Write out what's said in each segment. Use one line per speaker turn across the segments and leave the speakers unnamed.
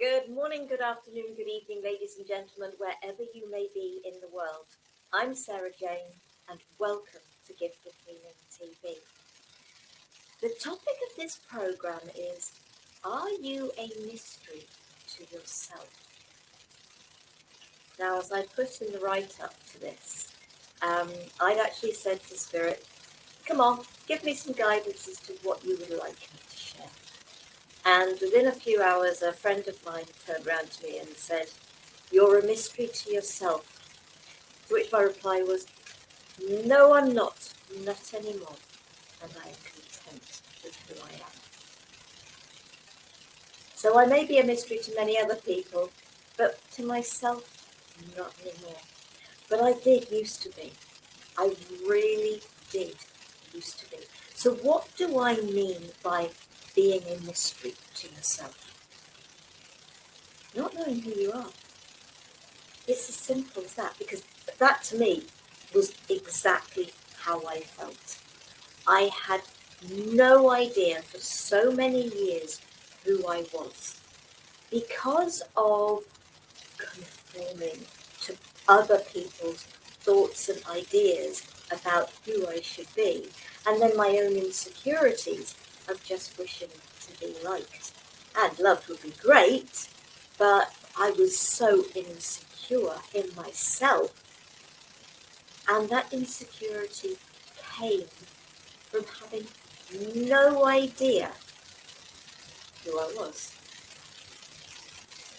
Good morning, good afternoon, good evening, ladies and gentlemen, wherever you may be in the world. I'm Sarah Jane, and welcome to Gift of Healing TV. The topic of this program is, are you a mystery to yourself? Now, as I put in the write-up to this, I'd actually said to Spirit, come on, give me some guidance as to what you would like me to share. And within a few hours, a friend of mine turned around to me and said, you're a mystery to yourself. To which my reply was, no, I'm not anymore. And I am content with who I am. So I may be a mystery to many other people, but to myself, not anymore. But I did used to be. I really did used to be. So what do I mean by being a mystery to yourself? Not knowing who you are. It's as simple as that, because that to me was exactly how I felt. I had no idea for so many years who I was. Because of conforming to other people's thoughts and ideas about who I should be, and then my own insecurities of just wishing to be liked. And loved would be great, but I was so insecure in myself, and that insecurity came from having no idea who I was.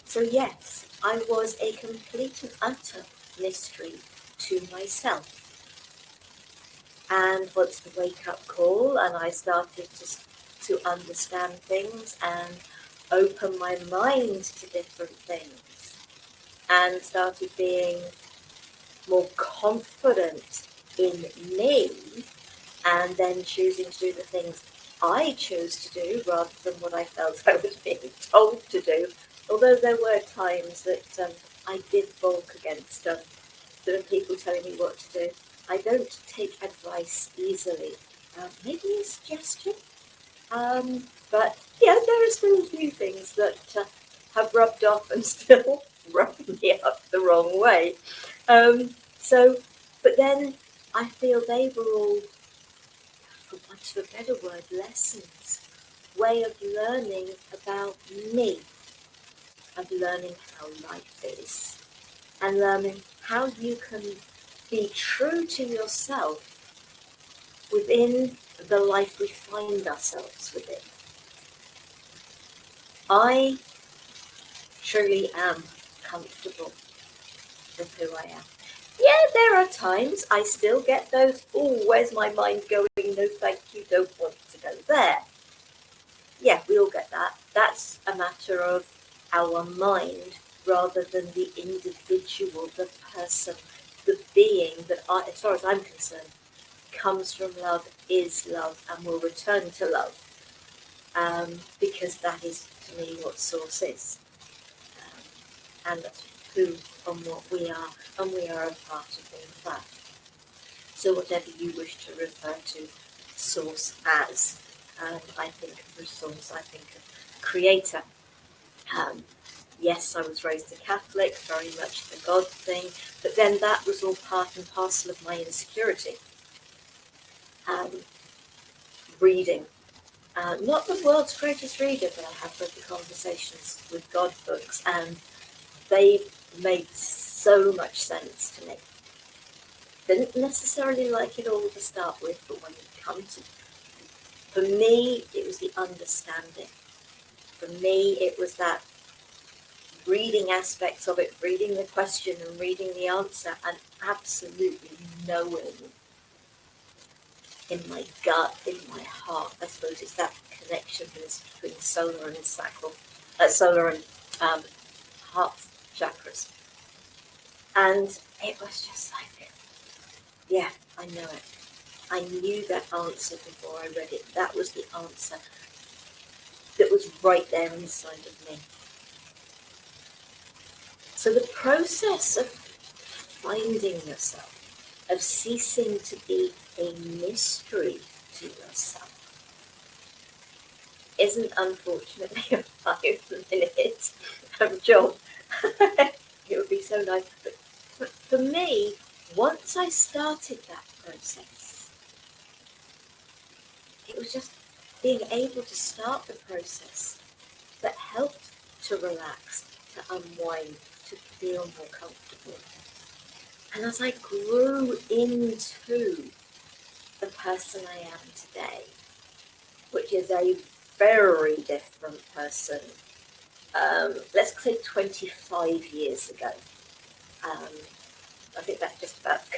So yes, I was a complete and utter mystery to myself. And once the wake-up call, and I started to understand things and open my mind to different things, and started being more confident in me, and then choosing to do the things I chose to do rather than what I felt I was being told to do. Although there were times that I did balk against sort of people telling me what to do. I don't take advice easily. Maybe a suggestion. But yeah, there are still a few things that have rubbed off and still rub me up the wrong way. But then I feel they were all, for want of a better word, lessons, way of learning about me, of learning how life is, and learning how you can be true to yourself within the life we find ourselves within. I truly am comfortable with who I am. Yeah, there are times I still get those, oh, where's my mind going? No, thank you, don't want to go there. Yeah, we all get that. That's a matter of our mind rather than the individual, the person, the being that, as far as I'm concerned, comes from love, is love, and will return to love. Because that is, to me, what source is. And that's who and what we are, and we are a part of all of that. So whatever you wish to refer to source as, I think of the source, I think of creator. Yes, I was raised a Catholic, very much the God thing, but then that was all part and parcel of my insecurity. Reading. Not the world's greatest reader, but I have read the Conversations with God books, and they made so much sense to me. Didn't necessarily like it all to start with, but when it comes to, for me, it was the understanding. For me, it was that reading aspects of it, reading the question and reading the answer, and absolutely knowing in my gut, in my heart. I suppose it's that connection between solar and sacral, solar and heart chakras. And it was just like, yeah, I know it. I knew that answer before I read it. That was the answer that was right there inside of me. So the process of finding yourself, of ceasing to be a mystery to yourself, isn't unfortunately a 5-minute job. It would be so nice. But for me, once I started that process, it was just being able to start the process that helped to relax, to unwind, to feel more comfortable. And as I grew into the person I am today, which is a very different person, let's say 25 years ago. I think that just about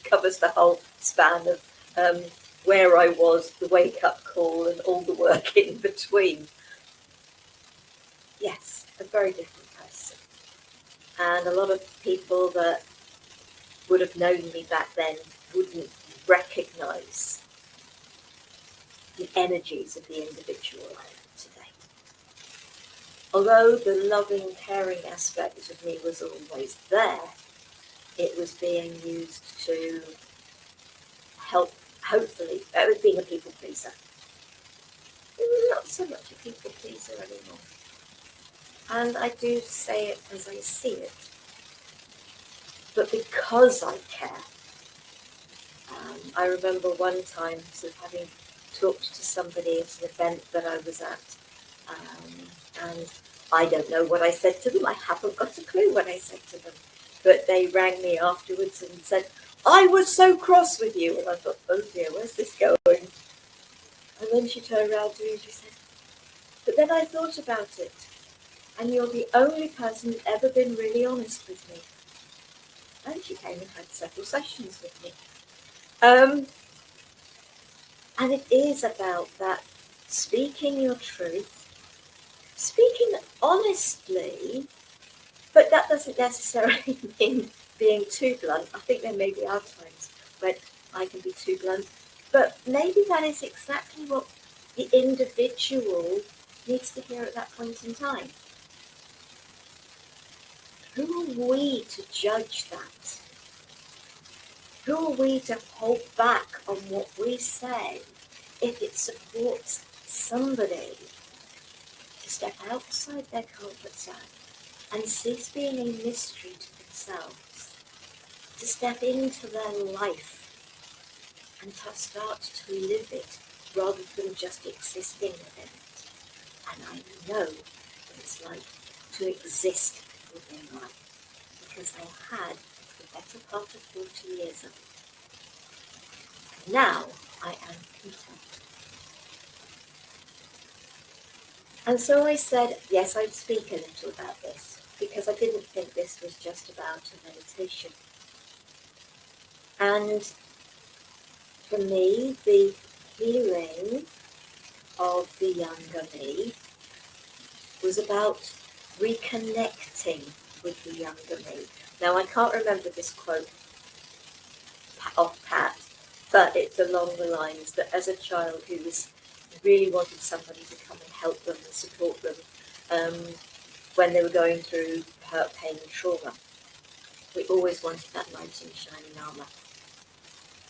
covers the whole span of where I was, the wake-up call, and all the work in between. Yes, a very different person. And a lot of people that would have known me back then wouldn't recognise the energies of the individual I am today. Although the loving, caring aspect of me was always there, it was being used to help, hopefully, being a people pleaser. Not so much a people pleaser anymore. And I do say it as I see it. But because I care, I remember one time sort of having talked to somebody at an event that I was at, and I don't know what I said to them. I haven't got a clue what I said to them. But they rang me afterwards and said, "I was so cross with you." And I thought, oh dear, where's this going? And then she turned around to me and she said, "But then I thought about it, and you're the only person who's ever been really honest with me." And she came and had several sessions with me. And it is about that speaking your truth, speaking honestly, but that doesn't necessarily mean being too blunt. I think there maybe are times when I can be too blunt, but maybe that is exactly what the individual needs to hear at that point in time. Who are we to judge that? Who are we to hold back on what we say if it supports somebody to step outside their comfort zone and cease being a mystery to themselves, to step into their life and to start to live it rather than just existing within it? And I know what it's like to exist within life, because I had the better part of 40 years of it. Now I am content. And so I said, yes, I'd speak a little about this, because I didn't think this was just about a meditation. And for me, the healing of the younger me was about reconnecting with the younger me. Now, I can't remember this quote off pat, but it's along the lines that as a child who really wanted somebody to come and help them and support them when they were going through hurt, pain and trauma, we always wanted that knight in shining armour.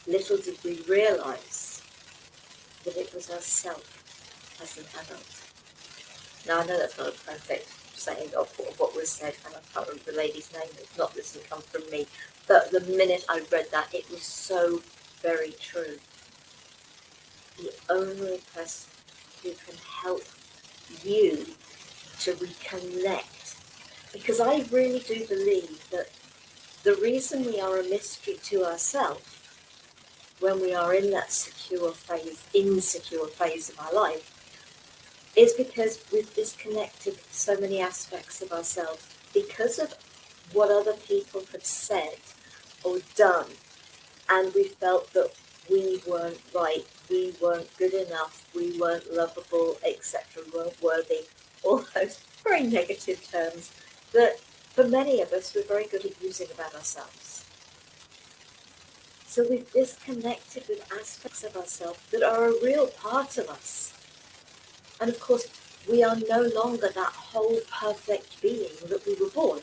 Little did we realise that it was ourselves as an adult. Now, I know that's not a perfect saying of what was said, and I can't remember the lady's name. It's not this has come from me. But the minute I read that, it was so very true. The only person who can help you to reconnect, because I really do believe that the reason we are a mystery to ourselves when we are in that insecure phase of our life, is because we've disconnected so many aspects of ourselves because of what other people have said or done, and we felt that we weren't right, we weren't good enough, we weren't lovable, etc., we weren't worthy, all those very negative terms that for many of us we're very good at using about ourselves. So we've disconnected with aspects of ourselves that are a real part of us. And of course, we are no longer that whole perfect being that we were born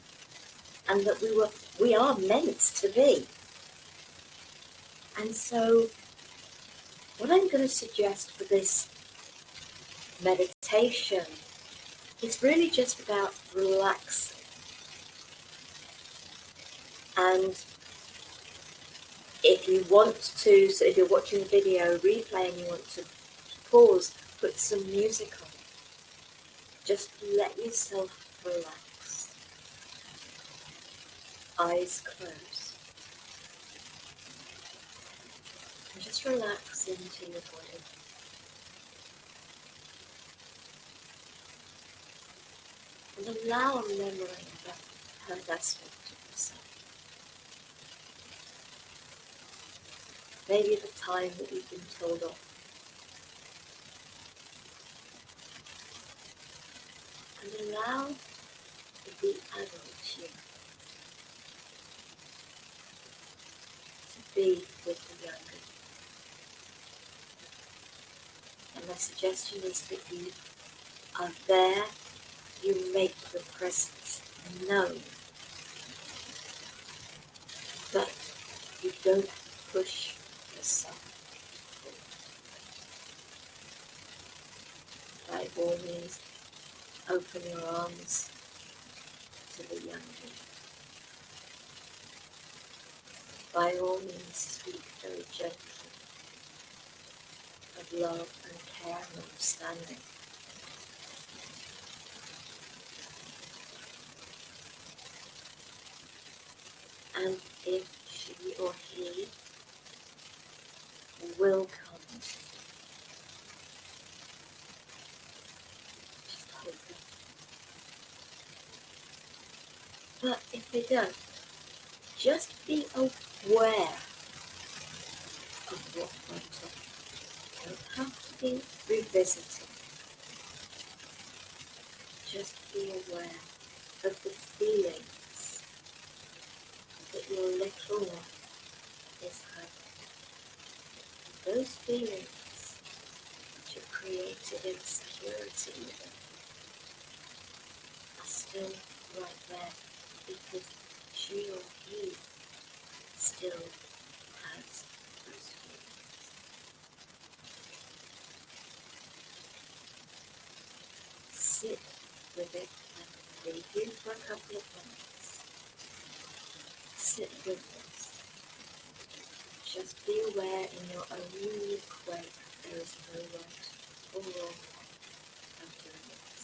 and that we are meant to be. And so what I'm going to suggest for this meditation meditation. It's really just about relaxing. And if you want to, so if you're watching the video replay and you want to pause, put some music on. Just let yourself relax. Eyes closed. And just relax into your body. And allow a memory of that aspect of yourself. Maybe the time that you've been told off. And allow the adult you to be with the younger. And my suggestion is that you are there, you make the presence known, but you don't push yourself forward. By all means, open your arms to the younger. By all means, speak very gently of love and care and understanding. And if she or he will come, just hold them. But if they don't, just be aware of what went on. You don't have to be revisiting. Just be aware of the feelings that your little one is having. Those feelings which have created insecurity within are still right there because she or he still has those feelings. Sit with it and leave you for a couple of minutes. Sit with this. Just be aware in your own unique way. There is no right or wrong way of doing this.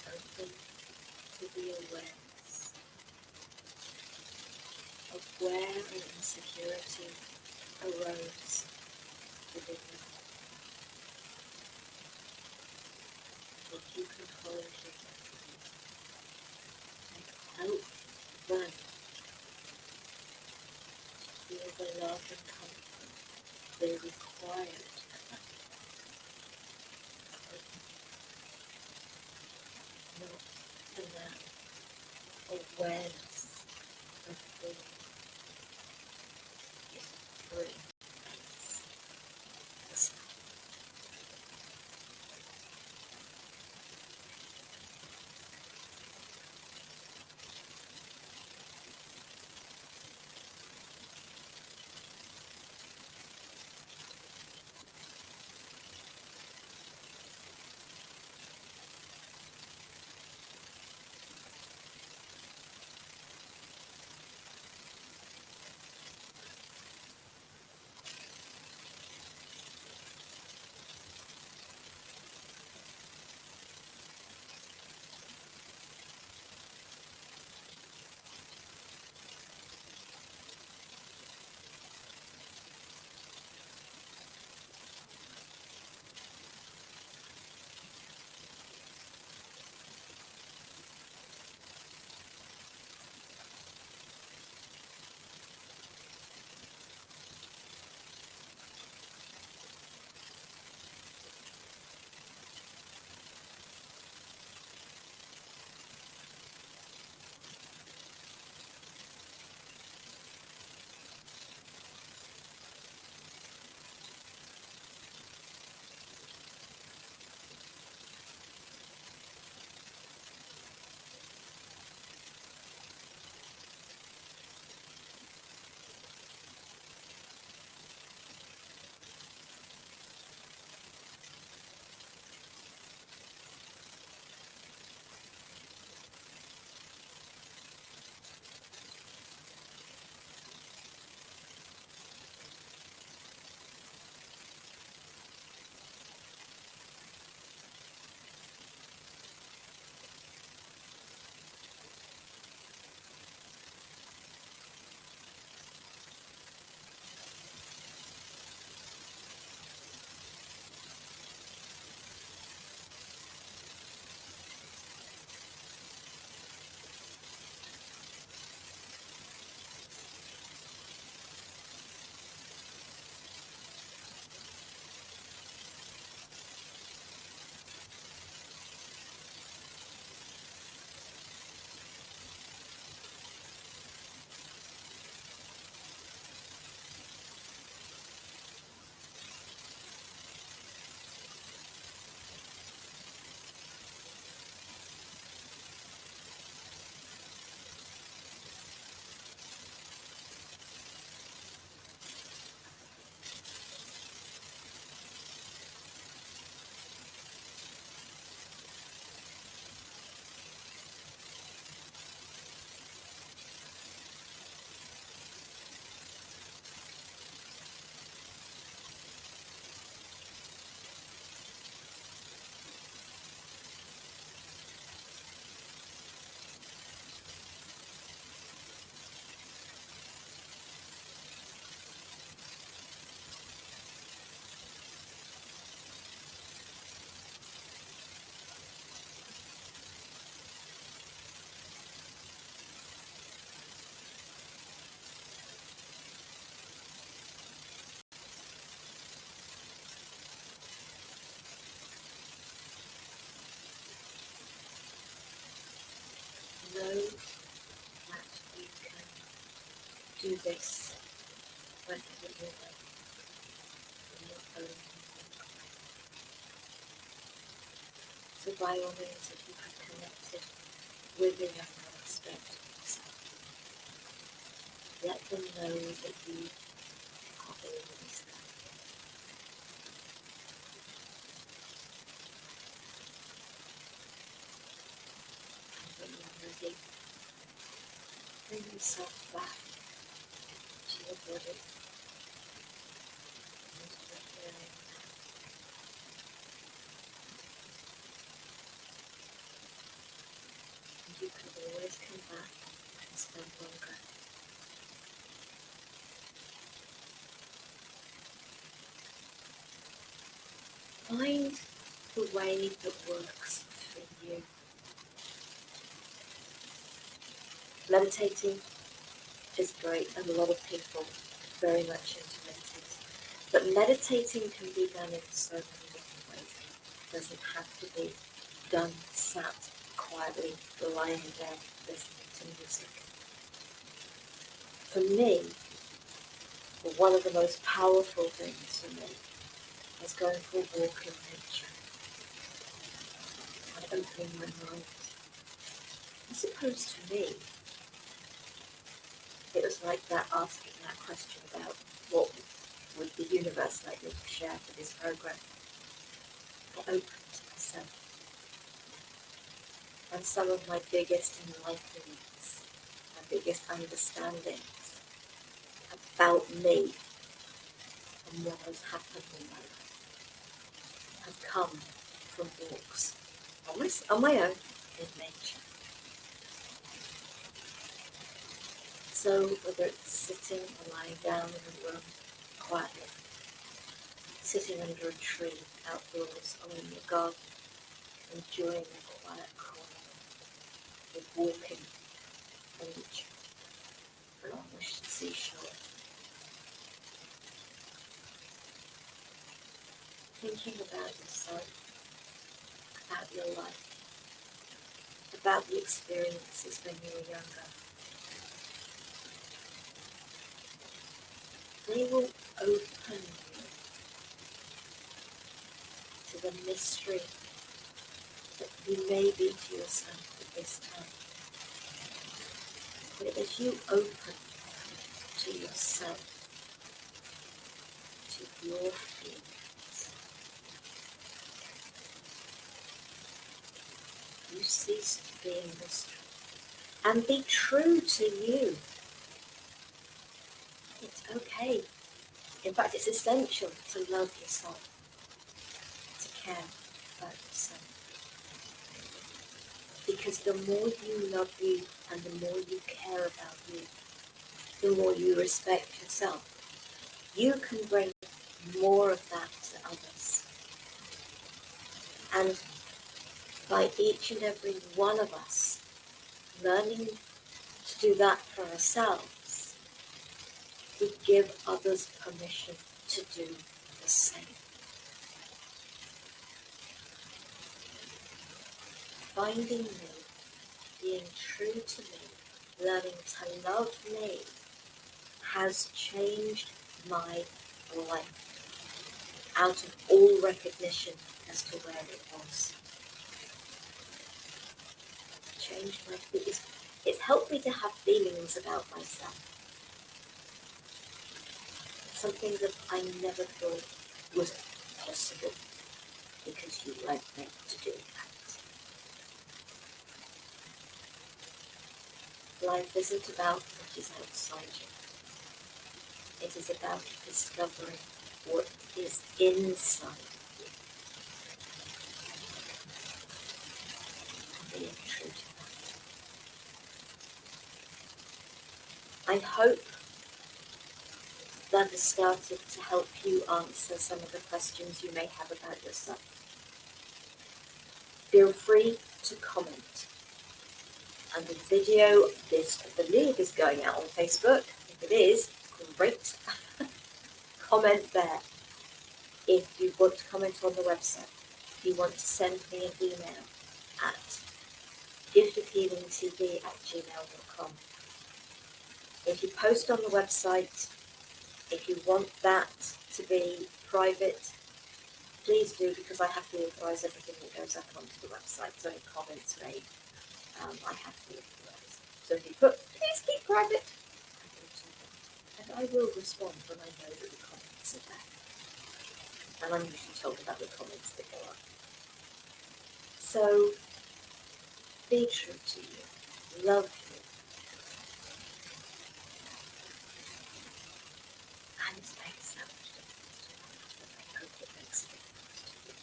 Open to the awareness of where an insecurity arose within you. If you can hold it and help them to feel the love and comfort they required at that point. Not for now. Awareness of feeling is free. this wherever you are in your own. So by all means, if you have connected with a younger aspect of yourself, let them know that you are always there. And when you're ready, bring yourself back to your body, into the here and now. And you can always come back and spend longer. Find the way that works for you. Meditating is great, and a lot of people are very much into meditating. But meditating can be done in so many different ways. It doesn't have to be done sat quietly, lying down, listening to music. For me, one of the most powerful things for me is going for a walk in nature and opening my mind. I suppose to me, it was like that, asking that question about what would the universe like me to share for this program. I opened myself. And some of my biggest enlightenments, my biggest understandings about me and what has happened in my life have come from walks on my own in nature. So whether it's sitting or lying down in a room quietly, sitting under a tree outdoors or in your garden, enjoying a quiet corner, or walking on nature along the seashore, thinking about yourself, about your life, about the experiences when you were younger. They will open you to the mystery that you may be to yourself at this time. But as you open to yourself, to your feelings, you cease to be a mystery and be true to you. It's okay. In fact, it's essential to love yourself, to care about yourself. Because the more you love you and the more you care about you, the more you respect yourself, you can bring more of that to others. And by each and every one of us learning to do that for ourselves, we give others permission to do the same. Finding me, being true to me, learning to love me, has changed my life out of all recognition as to where it was. Changed my feelings. It's helped me to have feelings about myself. Something that I never thought was possible because you weren't meant to do that. Life isn't about what is outside you. It is about discovering what is inside you and being true to that. I hope that has started to help you answer some of the questions you may have about yourself. Feel free to comment. And the video, I believe, is going out on Facebook. If it is, great. Comment there. If you want to comment on the website, if you want to send me an email at giftofhealingtv@gmail.com. If you post on the website, if you want that to be private, please do, because I have to authorise everything that goes up onto the website. So any comments made, I have to authorise. So if you put, please keep private, I will do that. And I will respond when I know that the comments are there. And I'm usually told about the comments that go up. So be true to you, love you, and it makes so much difference to others, but I hope it makes a difference to you.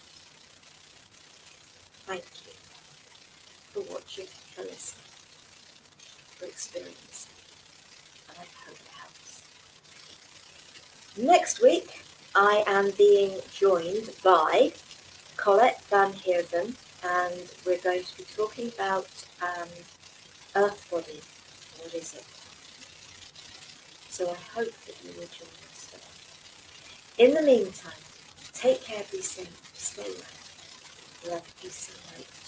Thank you for watching, for listening, for experiencing, and I hope it helps. Next week, I am being joined by Colette Van Heerden, and we're going to be talking about Earth Body. What is it? So I hope that you will join us there. In the meantime, take care, be safe, stay well, love, peace and light.